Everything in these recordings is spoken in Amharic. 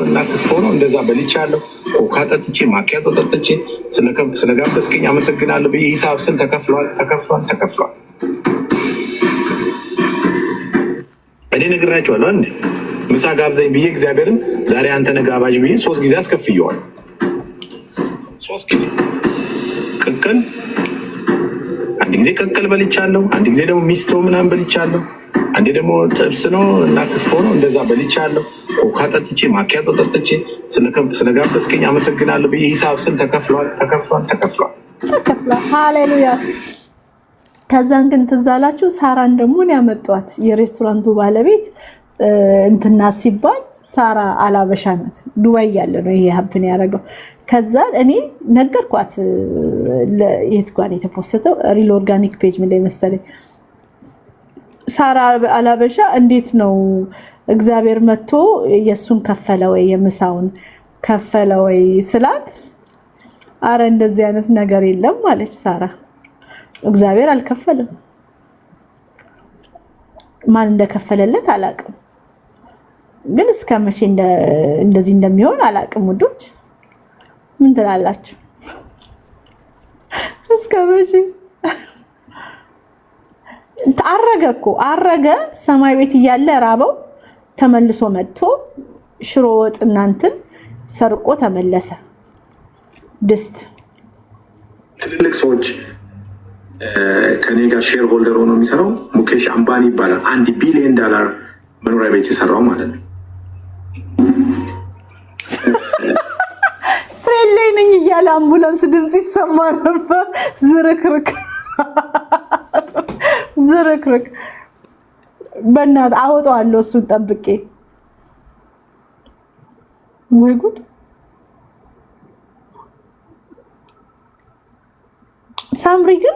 እና ክትፎ ነው እንደዛ በልቻለሁ። ኮካ ጠጥቼ ማኪያቶ ጠጥቼ ስለጋበዝከኝ አመሰግናለሁ ብዬ ሂሳብ ስል ተከፍሏል። እኔ ነግራቸዋለሁ። አንዴ ምሳ ጋብዘኝ ብዬ እግዚአብሔርን ዛሬ አንተ ነህ ጋባዥ ብዬ 3 ጊዜ አስከፍየዋል። 3 ጊዜ ቅቅል፣ አንድ ጊዜ ቅቅል በልቻለሁ። አንድ ጊዜ ደግሞ ሚስቶ ምናምን በልቻለሁ። አንዴ ደግሞ ጥብስ ነው እና ክትፎ ነው እንደዛ በልቻለሁ። ኮካ ጠጥቼ ማኪያቶ ጠጥቼ ስለጋበዝከኝ አመሰግናለሁ ብዬ ሂሳብ ስል ተከፍሏል። ሃሌሉያ። ከዛን ግን ትዝ አላችሁ ሳራን ደግሞ ነው ያመጣት የሬስቶራንቱ ባለቤት እንትና ሲባል ሳራ አላበሻ ናት። ዱባይ ያለ ነው ይሄ ሀብን ያደረገው። ከዛ እኔ ነገርኳት የት ጋር የተፖስተው ሪል ኦርጋኒክ ፔጅ ምን ላይ መሰለኝ ሳራ አላበሻ እንዴት ነው እግዚአብሔር መጥቶ የሱን ከፈለ ወይ የምሳውን ከፈለ ወይ ስላት አረ እንደዚህ አይነት ነገር የለም ማለች ሳራ። እግዚአብሔር አልከፈለም። ማን እንደከፈለለት አላቅም፣ ግን እስከመቼ እንደዚህ እንደሚሆን አላቅም። ውዶች ምን ትላላችሁ? እስከመቼ አረገ ሰማይ ቤት እያለ ራበው ተመልሶ መጥቶ ሽሮ ወጥ እናንተን ሰርቆ ተመለሰ። ድስት ትልልቅ ሰዎች ከኔ ጋር ሼር ሆልደር ሆኖ የሚሰራው ሙኬሽ አምባኒ ይባላል። $1 ቢሊዮን መኖሪያ ቤት የሰራው ማለት ነው። ትሬን ላይ ነኝ እያለ አምቡላንስ ድምጽ ይሰማ ነበር። ዝርክርክ በእናትህ አወጣዋለሁ እሱን ጠብቄ። ወይ ጉድ! ሳምሪ ግን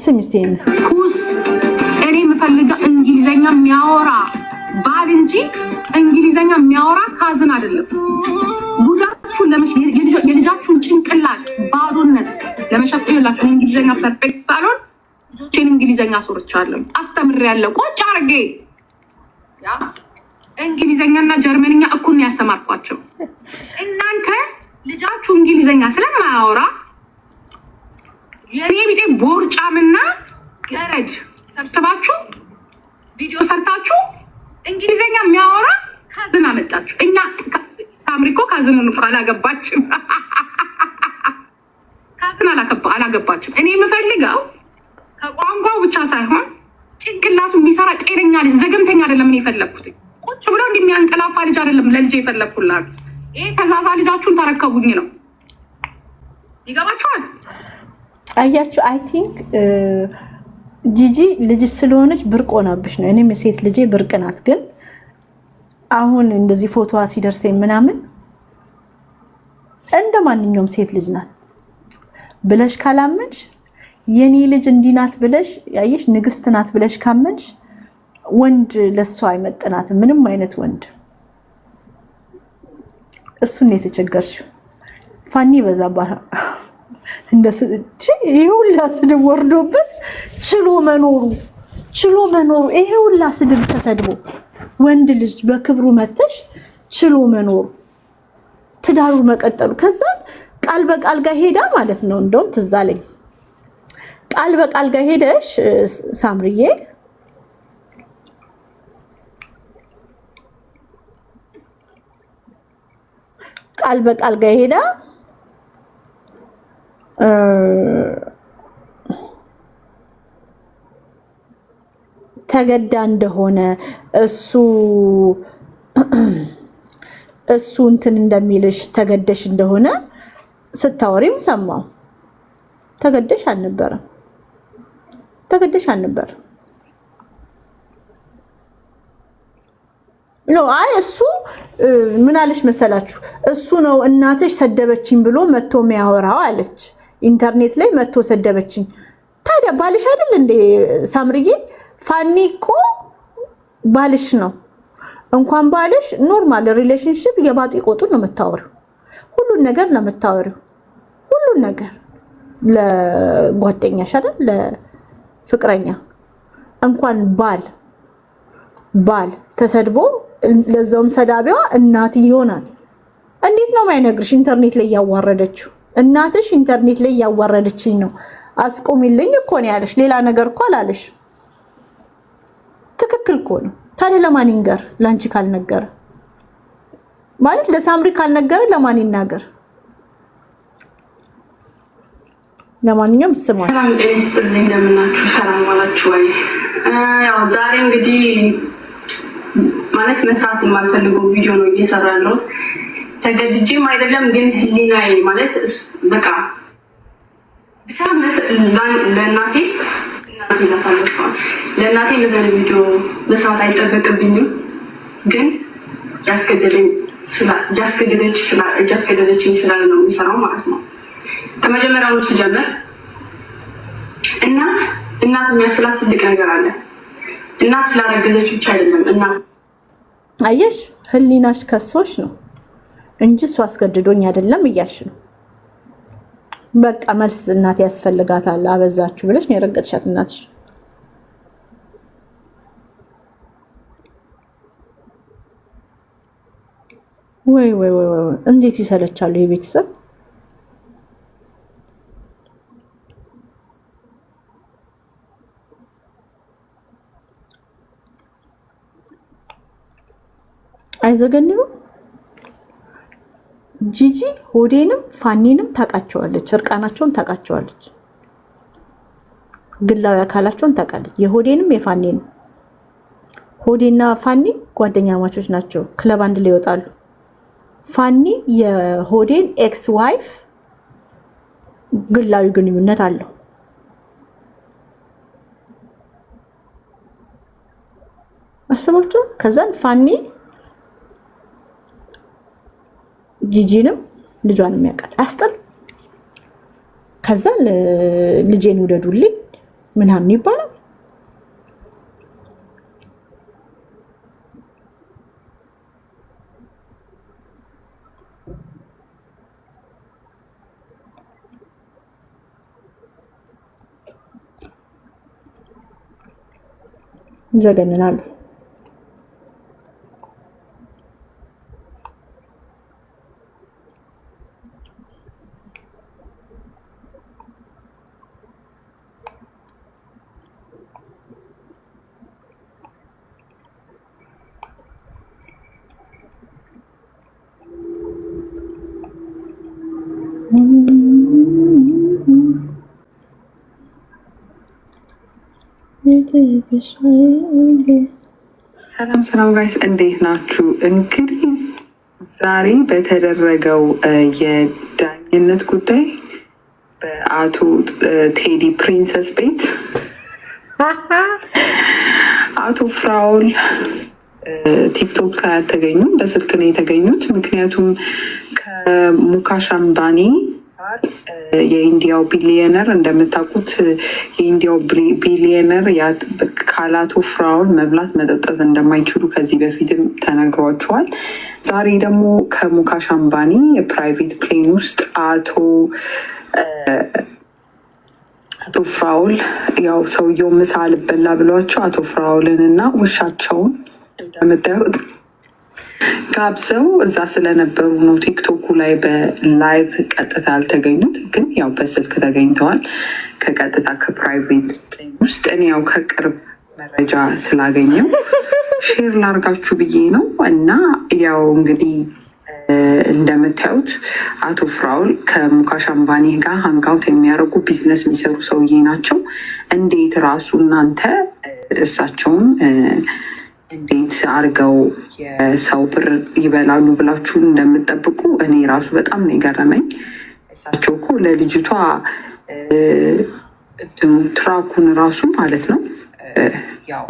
ስሚስቴን እኔ የምፈልገው እንግሊዘኛ የሚያወራ ባል እንጂ እንግሊዘኛ የሚያወራ ካዝን አይደለም። ጉዳችሁን የልጃችሁን ጭንቅላት ባዶነት ለመሸፈን ይላችሁ እንግሊዘኛ ፐርፌክት ሳልሆን ልጆቼን እንግሊዘኛ ሶርቻለሁ፣ አስተምሬያለሁ። ቁጭ አድርጌ እንግሊዘኛና ጀርመንኛ እኩል ነው ያስተማርኳቸው። እናንተ ልጃችሁ እንግሊዘኛ ስለማያወራ የኔ ቢጤ ቦርጫምና ገረድ ሰብስባችሁ ቪዲዮ ሰርታችሁ እንግሊዘኛ የሚያወራ ካዝን አመጣችሁ። እኛ ሳምሪኮ ካዝኑን እኮ አላገባችም፣ ካዝን አላገባችም። እኔ የምፈልገው ከቋንቋው ብቻ ሳይሆን ጭንቅላቱ የሚሰራ ጤነኛ ልጅ፣ ዘገምተኛ አይደለም። እኔ የፈለኩት ቁጭ ብሎ እንደሚያንቀላፋ ልጅ አይደለም ለልጄ የፈለኩላት። ይሄ ተዛዛ ልጃችሁን ተረከቡኝ ነው። ይገባችኋል? አያችሁ? አይ ቲንክ ጂጂ ልጅ ስለሆነች ብርቅ ሆናብሽ ነው። እኔም ሴት ልጄ ብርቅ ናት፣ ግን አሁን እንደዚህ ፎቶዋ ሲደርሰኝ ምናምን እንደ ማንኛውም ሴት ልጅ ናት ብለሽ ካላመንሽ የኔ ልጅ እንዲናት ብለሽ ያየሽ ንግስት ናት ብለሽ ካመንሽ ወንድ ለሷ አይመጥናትም፣ ምንም አይነት ወንድ። እሱን ነው የተቸገርሽው። ፋኒ በዛባ ይሄ ሁላ ስድብ ወርዶበት ችሎ መኖሩ ይሄ ሁላ ስድብ ተሰድቦ ወንድ ልጅ በክብሩ መተሽ ችሎ መኖሩ ትዳሩ መቀጠሉ ከዛ ቃል በቃል ጋር ሄዳ ማለት ነው። እንደውም ትዝ አለኝ ቃል በቃል ጋር ሄደሽ ሳምሪዬ ቃል በቃል ጋር ሄዳ ተገዳ እንደሆነ እሱ እንትን እንደሚልሽ ተገደሽ እንደሆነ ስታወሪም ሰማው። ተገደሽ አልነበረም። አይ እሱ ምን አለሽ መሰላችሁ? እሱ ነው እናትሽ ሰደበችኝ ብሎ መጥቶ የሚያወራው አለች። ኢንተርኔት ላይ መጥቶ ሰደበችኝ። ታዲያ ባልሽ አይደል እንዴ ሳምሪዬ? ፋኒ እኮ ባልሽ ነው። እንኳን ባልሽ ኖርማል ሪሌሽንሺፕ የባጢ ቆጡን ነው የምታወሪው። ሁሉን ነገር ነው የምታወሪው። ሁሉን ነገር ለጓደኛሽ አይደል ለፍቅረኛ እንኳን ባል ተሰድቦ ለዛውም ሰዳቢዋ እናትየው ናት። እንዴት ነው ማይነግርሽ? ኢንተርኔት ላይ ያዋረደችው እናትሽ ኢንተርኔት ላይ ያዋረደችኝ ነው አስቆሚልኝ እኮ ነው ያለሽ። ሌላ ነገር እኮ አላለሽ። ትክክል እኮ ነው። ታዲያ ለማን ይንገር? ላንቺ ካልነገረ ማለት ለሳምሪ ካልነገረ ለማን ይናገር? ለማንኛውም ስሟል። ሰላም ጤና ይስጥልኝ። እንደምናችሁ ሰላም ዋላችሁ ወይ? ያው ዛሬ እንግዲህ ማለት መስራት የማልፈልገው ቪዲዮ ነው እየሰራ ያለሁት። ተገድጄም አይደለም ግን ህሊናዬ ማለት በቃ ብቻ ለእናቴ ለዘን ቪዲዮ መስራት አይጠበቅብኝም፣ ግን እያስገደደችኝ ስላለ ነው የሚሰራው ማለት ነው። ከመጀመሪያውኑ ስጀምር እናት የሚያስብላት ትልቅ ነገር አለ። እናት ስላረገዘች ብቻ አይደለም። እናት አየሽ፣ ህሊናሽ ከሶሽ ነው እንጂ እሱ አስገድዶኝ አይደለም እያልሽ ነው። በቃ መልስ እናት ያስፈልጋታል አበዛችሁ ብለሽ ነው የረገጥሻት እናትሽ። ወይ እንዴት ይሰለቻሉ የቤተሰብ አይዘገንኑ። ጂጂ ሆዴንም ፋኒንም ታውቃቸዋለች፣ እርቃናቸውን ታውቃቸዋለች፣ ግላዊ አካላቸውን ታውቃለች። የሆዴንም የፋኒንም። ሆዴና ፋኒ ጓደኛ ማቾች ናቸው። ክለብ አንድ ላይ ይወጣሉ። ፋኒ የሆዴን ኤክስ ዋይፍ ግላዊ ግንኙነት አለው። አሰባችሁ? ከዛን ፋኒ ጂጂንም ልጇንም ያውቃል። አስጠል ከዛ ልጄን ውደዱልኝ ምናምን ይባላል። ይዘገንናሉ። ሰላም ጋይስ እንዴት ናችሁ? እንግዲህ ዛሬ በተደረገው የዳኝነት ጉዳይ በአቶ ቴዲ ፕሪንሰስ ቤት አቶ ፍራውል ቲክቶክ ላይ አልተገኙም፣ በስልክ ነው የተገኙት። ምክንያቱም ከሙካሽ አምባኒ የኢንዲያው ቢሊየነር እንደምታውቁት የኢንዲያው ቢሊየነር ካላቶ ፍራውን መብላት መጠጣት እንደማይችሉ ከዚህ በፊትም ተነግሯቸዋል። ዛሬ ደግሞ ከሙካሽ አምባኒ የፕራይቬት ፕሌን ውስጥ አቶ ፍራውል ያው ሰውየው ምሳ አልበላ ብሏቸው አቶ ፍራውልን እና ውሻቸውን እንደምታዩት ጋብዘው እዛ ስለነበሩ ነው ቲክቶኩ ላይ በላይቭ ቀጥታ ያልተገኙት፣ ግን ያው በስልክ ተገኝተዋል። ከቀጥታ ከፕራይቬት ፕሌን ውስጥ እኔ ያው ከቅርብ መረጃ ስላገኘው ሼር ላርጋችሁ ብዬ ነው። እና ያው እንግዲህ እንደምታዩት አቶ ፍራውል ከሙካሽ አምባኒ ጋር ሀንጋውት የሚያደርጉ ቢዝነስ የሚሰሩ ሰውዬ ናቸው። እንዴት ራሱ እናንተ እሳቸውን እንዴት አድርገው የሰው ብር ይበላሉ ብላችሁ እንደምጠብቁ እኔ ራሱ በጣም ነው የገረመኝ። እሳቸው እኮ ለልጅቷ ትራኩን ራሱ ማለት ነው ያው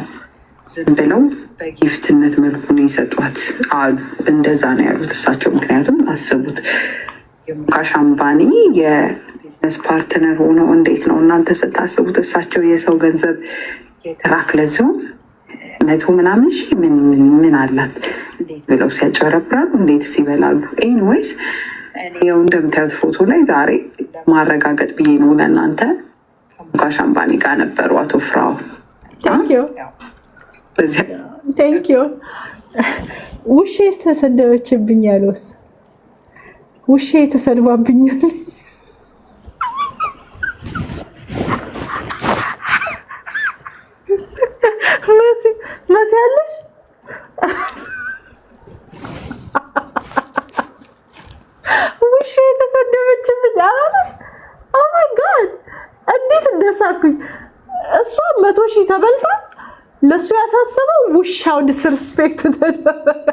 ዝም ብለው በጊፍትነት መልኩ ነው የሰጧት አሉ። እንደዛ ነው ያሉት እሳቸው። ምክንያቱም አስቡት የሙካሽ አምባኒ የቢዝነስ ፓርትነር ሆነው እንዴት ነው እናንተ ስታስቡት እሳቸው የሰው ገንዘብ የትራክ ለዚው 100 ምናምን ሺህ ምን አላት እንዴት ብለው ሲያጨረብራሉ፣ እንዴት ሲበላሉ። ኤኒዌይስ ያው እንደምታዩት ፎቶ ላይ ዛሬ ለማረጋገጥ ብዬ ነው ለእናንተ ከሙካሽ አምባኒ ጋር ነበሩ አቶ ፍራው። ውሼ ተሰደበችብኝ ያለውስ ውሼ ተሰድባብኛል። መሲ ያለሽ ውሼ ተሰደበችብኝ አላለ። ኦ ማይ ጋድ እንዴት እንደሳኩኝ። እሷ 100,000 ተበልታ ለሱ ያሳሰበው ውሻው ዲስሪስፔክት ተደረገ።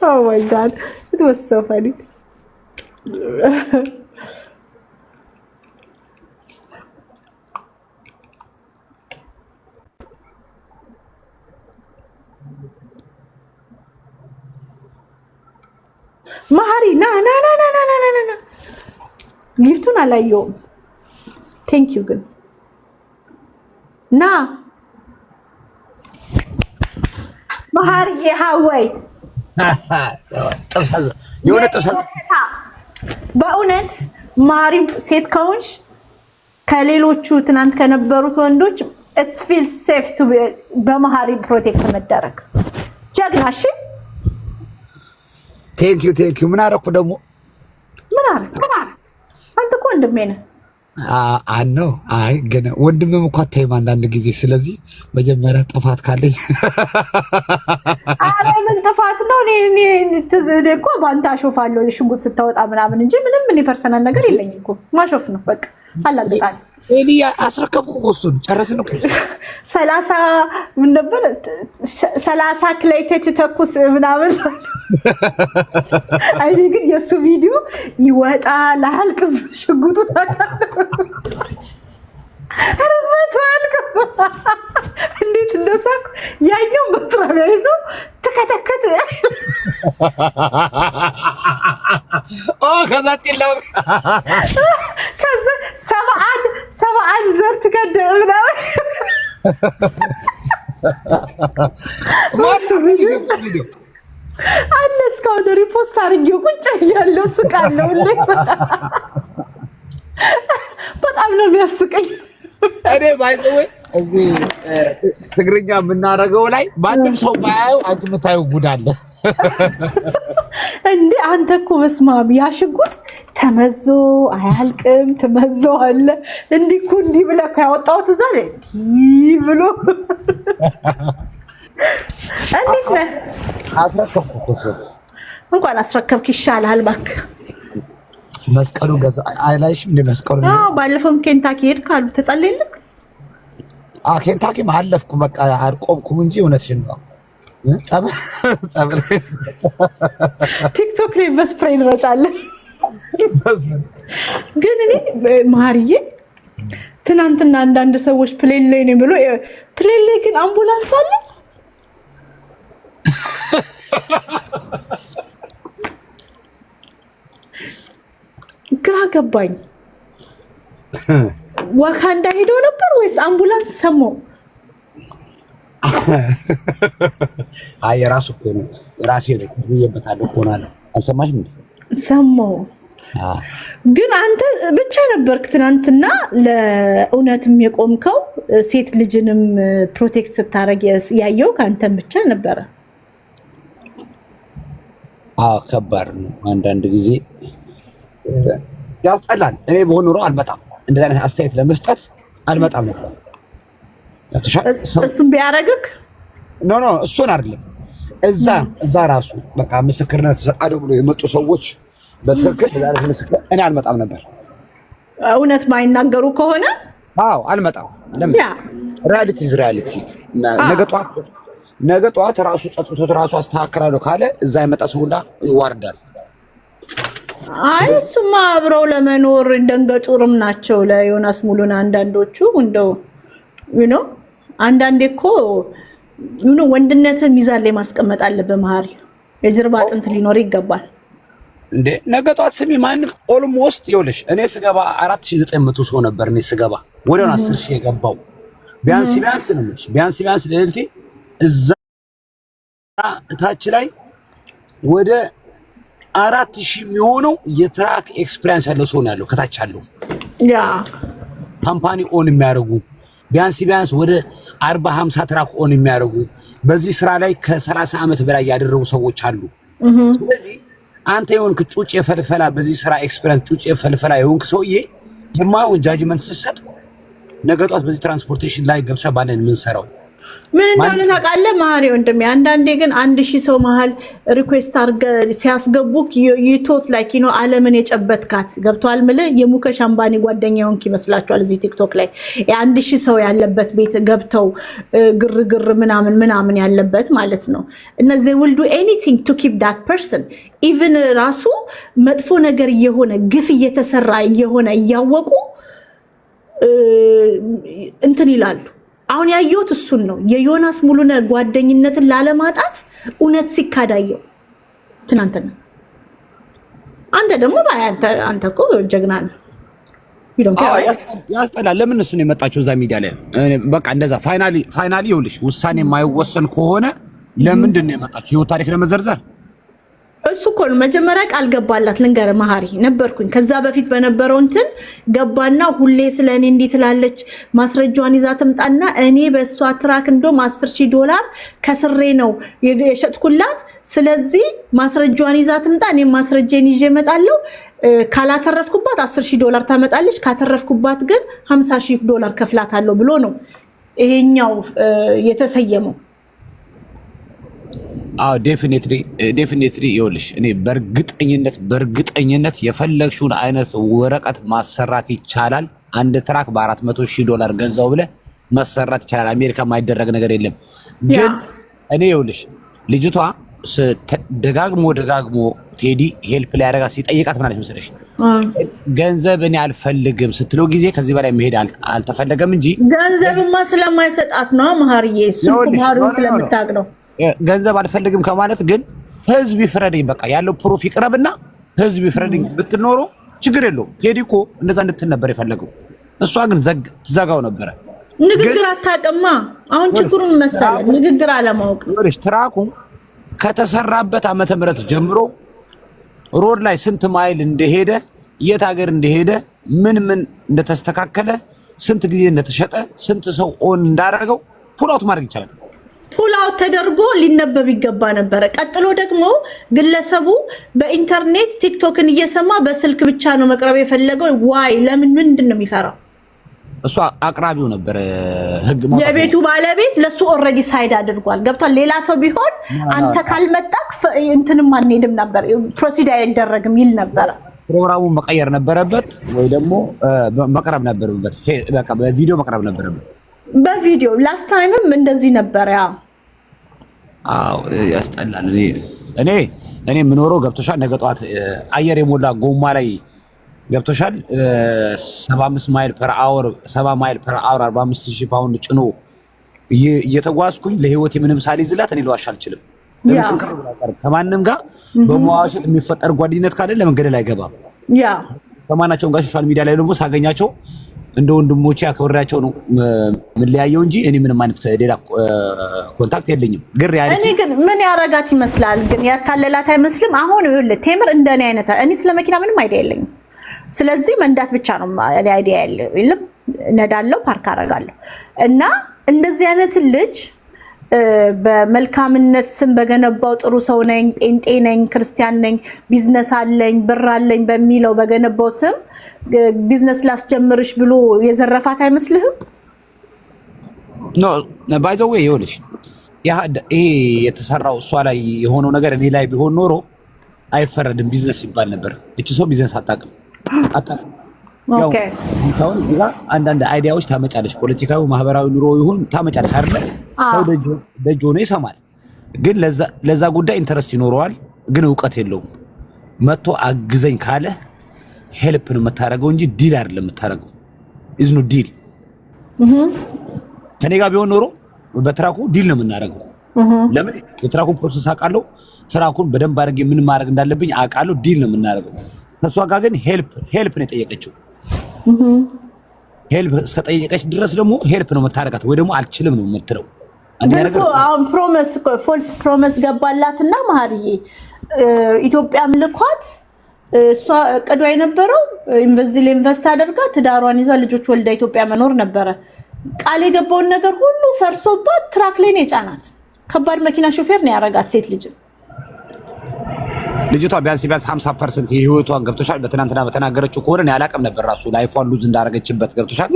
ኦ ማይ ጋድ it was so funny. ማሪ ና ጊፍቱን አላየውም። ቴንክ ዩ ግን ና ማሪ ሃዋይ የሆነ ጥብሳ በእውነት ማሪ ሴት ከሆንሽ ከሌሎቹ ትናንት ከነበሩት ወንዶች it feels safe to be በማሪ ፕሮቴክት መደረግ ጀግናሽ። ቴንክ ዩ ምን አደረኩ ደግሞ? ምን አደረኩ? አንተ እኮ ወንድሜ ነህ። ነው አይ ግን ወንድምም እኮ አታይም አንዳንድ ጊዜ። ስለዚህ መጀመሪያ ጥፋት ካለኝ አረ ምን ጥፋት ነው? እኔ ትዝዴ እኮ ባንተ አሾፋለሁ ሽጉጥ ስታወጣ ምናምን እንጂ ምንም እኔ ፐርሰናል ነገር የለኝም እኮ ማሾፍ ነው በቃ። አላግጣል እኔ አስረከብኩ እኮ እሱን ጨረስን እኮ 30 ምን ነበር 30 ክሌቴት ተኩስ ምናምን። አይ ግን የሱ ቪዲዮ ይወጣል አልቅም ሽጉጡ እንዴት እንደሳኩ ያየው በትራቢያ ይዞ ተከተከተ። ከዛ ጥላው ከዛ 71 ዘር ትከደው ምናምን ማሱ ቪዲዮ አለ እስካሁን ሪፖስት አድርጌው ቁጭ ያለው ስቃለው። በጣም ነው የሚያስቀኝ። እኔ ባይዘው እዚህ ትግርኛ የምናደርገው ላይ ማንም ሰው ባያየው አንተ የምታየው ጉድ አለ እንዴ! አንተ እኮ በስማም ያሽጉጥ ተመዞ አያልቅም። ተመዞ አለ እንዲህ እኮ እንዲህ ብለህ ያወጣሁት እዛ ላይ እንዲህ ብሎ እንዴት ነህ? አስረከብኩ እኮ እንኳን አስረከብክ ይሻላል እባክህ። መስቀሉ ገዛ አይላይሽም እንደ መስቀሉ ነው። ባለፈውም ኬንታኪ ሄድክ አሉ ተጸለይልክ? ኬንታኪ ማለፍኩ በቃ አልቆምኩም እንጂ እውነትሽን ነው። ጸበል ቲክቶክ ላይ በስፕሬይ እንረጫለን። ግን እኔ ማርዬ ትናንትና አንዳንድ ሰዎች ፕሌን ላይ ነው ብሎ ፕሌን ላይ ግን አምቡላንስ አለ። ግራ ገባኝ። ዋካንዳ ሄዶ ነበር ወይስ አምቡላንስ ሰማው? አይ የራሱ እኮ ነው ራሴ ነው ብዬበታለሁ እኮ ነው። አልሰማሽም እንዴ? ሰማው። ግን አንተ ብቻ ነበርክ ትናንትና ለእውነትም የቆምከው ሴት ልጅንም ፕሮቴክት ስታረግ ያየው ካንተም ብቻ ነበረ። ከባድ ነው አንዳንድ ጊዜ ያስጠላል። እኔ በሆነ ኖሮ አልመጣም፣ እንደዚህ አይነት አስተያየት ለመስጠት አልመጣም ነበር። እሱም ቢያረግክ ኖ እሱን አይደለም እዛ ራሱ በቃ ምስክርነት ተሰጣዶ ብሎ የመጡ ሰዎች በትክክል ለዛሬ ምስክር እኔ አልመጣም ነበር። እውነት ማይናገሩ ከሆነ አልመጣም። ለምን? ሪያሊቲ ኢዝ ሪያሊቲ። ነገ ጧት ራሱ ጸጥቶት ራሱ አስተካክላለሁ ካለ እዛ የመጣ ሰው ሁላ ይዋርዳል። አይ እሱማ አብረው ለመኖር ደንገጡርም ናቸው ለዮናስ ሙሉና አንዳንዶቹ እንደው አንዳንዴ እኮ ወንድነትን ሚዛን ላይ ማስቀመጥ አለበት። መሀሪ የጀርባ አጥንት ሊኖር ይገባል እንዴ። ነገ ጧት ስሚ ማንም ኦልሞስት ይኸውልሽ እኔ ስገባ 4900 ሰው ነበር። እኔ ስገባ ወዲያውኑ 10000 የገባው ቢያንስ ነው የምልሽ። ቢያንስ ለልቲ እዛ እታች ላይ ወደ 4000 የሚሆነው የትራክ ኤክስፒሪየንስ ያለው ሰው ነው ያለው። ከታች አለው ካምፓኒ ኦን የሚያደርጉ ቢያንስ ወደ 40-50 ትራክ ኦን የሚያደርጉ በዚህ ስራ ላይ ከ30 ዓመት በላይ ያደረጉ ሰዎች አሉ። ስለዚህ አንተ የሆንክ ጩጭ የፈልፈላ በዚህ ስራ ኤክስፒሪየንስ ጩጭ የፈልፈላ የሆንክ ሰውዬ የማይሆን ጃጅመንት ስትሰጥ ነገ ጧት በዚህ ትራንስፖርቴሽን ላይ ገብቻ ባለን ምን ሰራው ምን እንደሆነ ታውቃለህ ማሪ ወንድሜ። አንዳንዴ ግን 1000 ሰው መሀል ሪኩዌስት አርገ ሲያስገቡክ ይቶት ላይክ ዩ ኖ ዓለምን የጨበትካት ገብቷል። ምለ የሙከሽ አምባኒ ጓደኛ ሆንክ ይመስላችኋል እዚህ ቲክቶክ ላይ የ1000 ሰው ያለበት ቤት ገብተው ግርግር ምናምን ያለበት ማለት ነው። እና they will do anything to keep that person even ራሱ መጥፎ ነገር እየሆነ ግፍ እየተሰራ እየሆነ እያወቁ እንትን ይላሉ። አሁን ያየሁት እሱን ነው የዮናስ ሙሉነ ጓደኝነትን ላለማጣት እውነት ሲካዳየው ትናንትና። አንተ ደግሞ አንተ እኮ ጀግና ነህ። ያስጠላል። ለምን እሱ ነው የመጣችው እዛ ሚዲያ ላይ? በቃ እንደዛ ፋይናሊ ይኸውልሽ ውሳኔ የማይወሰን ከሆነ ለምንድን ነው የመጣችው? ይኸው ታሪክ ለመዘርዘር እሱ እኮ ነው መጀመሪያ ቃል ገባላት። ልንገር መሀሪ ነበርኩኝ ከዛ በፊት በነበረው እንትን ገባና ሁሌ ስለኔ እንዴት ትላለች ማስረጃዋን ይዛ ትምጣና እኔ በሷ ትራክ እንደውም $10,000 ከስሬ ነው የሸጥኩላት። ስለዚህ ማስረጃዋን ይዛ ትምጣ እኔ ማስረጃዬን ይዤ እመጣለሁ። ካላተረፍኩባት $10,000 ታመጣለች፣ ካተረፍኩባት ግን $50,000 ከፍላታለሁ ብሎ ነው ይሄኛው የተሰየመው። ዴፊኒትሊ ይኸውልሽ እኔ በእርግጠኝነት የፈለግሽውን አይነት ወረቀት ማሰራት ይቻላል። አንድ ትራክ $400,000 ገዛው ብለ ማሰራት ይቻላል። አሜሪካ የማይደረግ ነገር የለም። ግን እኔ ይኸውልሽ ልጅቷ ደጋግሞ ቴዲ ሄልፕ ላይ ያደረጋ ሲጠይቃት ምን አለች መሰለሽ? ገንዘብ እኔ አልፈልግም ስትለው ጊዜ ከዚህ በላይ መሄድ አልተፈለገም እንጂ ገንዘብማ ስለማይሰጣት ነው መሀርዬ። እሱ ባህሩን ስለምታውቅ ነው። ገንዘብ አልፈልግም ከማለት ግን ህዝብ ይፍረድኝ፣ በቃ ያለው ፕሩፍ ይቅረብና ህዝብ ይፍረድኝ ብትኖረው ችግር የለውም። ቴዲ እኮ እንደዛ እንድትል ነበር የፈለገው። እሷ ግን ትዘጋው ነበረ። ንግግር አታውቅማ። አሁን ችግሩን መሰለህ ንግግር አለማወቅ ነው። ትራኩ ከተሰራበት ዓመተ ምህረት ጀምሮ ሮድ ላይ ስንት ማይል እንደሄደ፣ የት ሀገር እንደሄደ፣ ምን እንደተስተካከለ፣ ስንት ጊዜ እንደተሸጠ፣ ስንት ሰው ኦን እንዳደረገው ፑል አውት ማድረግ ይቻላል። ፑላው ተደርጎ ሊነበብ ይገባ ነበር። ቀጥሎ ደግሞ ግለሰቡ በኢንተርኔት ቲክቶክን እየሰማ በስልክ ብቻ ነው መቅረብ የፈለገው። ዋይ ምንድን ነው የሚፈራው? እሷ አቅራቢው ነበር ህግ ማለት የቤቱ ባለቤት ለሱ ኦልሬዲ ሳይድ አድርጓል። ገብቷል። ሌላ ሰው ቢሆን አንተ ካልመጣክ እንትንም አንሄድም ነበር፣ ፕሮሲድ አይደረግም ይል ነበር። ፕሮግራሙን መቀየር ነበረበት ወይ ደግሞ መቅረብ ነበረበት። በቃ በቪዲዮ መቅረብ ነበረበት። በቪዲዮ ላስት ታይምም እንደዚህ ነበር። ያስጠላል። እኔ የምኖረው ገብቶሻል፣ ነገ ጠዋት አየር የሞላ ጎማ ላይ ገብቶሻል 75 ማይል ፐር አወር 45,000 ፓውንድ ጭኖ እየተጓዝኩኝ ለህይወቴ ምንም ሳልይዝላት እኔ ልዋሽ አልችልም። ከማንም ጋር በመዋሸት የሚፈጠር ጓደኝነት ካለ ለመንገድ ላይ አይገባም። ከማናቸውም ጋር ሶሻል ሚዲያ ላይ ደግሞ ሳገኛቸው እንደ ወንድሞቼ አክብሬያቸው ነው የምንለያየው እንጂ እኔ ምንም አይነት ሌላ ኮንታክት የለኝም። እኔ ግን ምን ያረጋት ይመስላል? ግን ያታለላት አይመስልም? አሁን ይኸውልህ ቴምር እንደኔ አይነት እኔ ስለ መኪና ምንም አይዲያ የለኝም። ስለዚህ መንዳት ብቻ ነው እኔ አይዲያ የለም። ነዳለው፣ ፓርክ አደርጋለሁ እና እንደዚህ አይነት ልጅ በመልካምነት ስም በገነባው ጥሩ ሰው ነኝ፣ ጴንጤ ነኝ፣ ክርስቲያን ነኝ፣ ቢዝነስ አለኝ፣ ብር አለኝ በሚለው በገነባው ስም ቢዝነስ ላስጀምርሽ ብሎ የዘረፋት አይመስልህም? ኖ ባይ ዘ ዌይ ይኸውልሽ ይሄ የተሰራው እሷ ላይ የሆነው ነገር እኔ ላይ ቢሆን ኖሮ አይፈረድም፣ ቢዝነስ ይባል ነበር። እቺ ሰው ቢዝነስ አታውቅም። ኦኬ ታውን ይዛ አንዳንድ አይዲያዎች ታመጫለሽ፣ ፖለቲካዊ ማህበራዊ ኑሮ ይሁን ታመጫለሽ አይደል? ደጆ ነው ይሰማል፣ ግን ለዛ ጉዳይ ኢንተረስት ይኖረዋል፣ ግን እውቀት የለውም። መጥቶ አግዘኝ ካለ ሄልፕ ነው የምታደርገው እንጂ ዲል አይደለም የምታደርገው። ኢዝ ኖ ዲል። ከኔ ጋር ቢሆን ኖሮ በትራኩ ዲል ነው የምናደርገው። ለምን የትራኩን ፕሮሰስ አውቃለሁ፣ ትራኩን በደንብ አድርጌ ምን ማድረግ እንዳለብኝ አውቃለሁ። ዲል ነው የምናደርገው። ከሷ ጋር ግን ሄልፕ ነው የጠየቀችው። ሄልፕ እስከጠየቀች ድረስ ደግሞ ሄልፕ ነው የምታደርጋት ወይ ደግሞ አልችልም ነው የምትለው። ፕሮሚስ ፎልስ ፕሮሚስ ገባላትና መሀርዬ ኢትዮጵያም ልኳት እሷ ቀዷ የነበረው ኢንቨስት አድርጋ ትዳሯን ይዛ ልጆች ወልዳ ኢትዮጵያ መኖር ነበረ። ቃል የገባውን ነገር ሁሉ ፈርሶባት ትራክ ላይ ነው የጫናት። ከባድ መኪና ሾፌር ነው ያረጋት ሴት ልጅ። ልጅቷ ቢያንስ 50% የህይወቷን ገብቶሻል። በትናንትና በተናገረችው ከሆነ እኔ አላውቅም ነበር ራሱ ላይፏን ሉዝ እንዳረገችበት ገብቶሻል።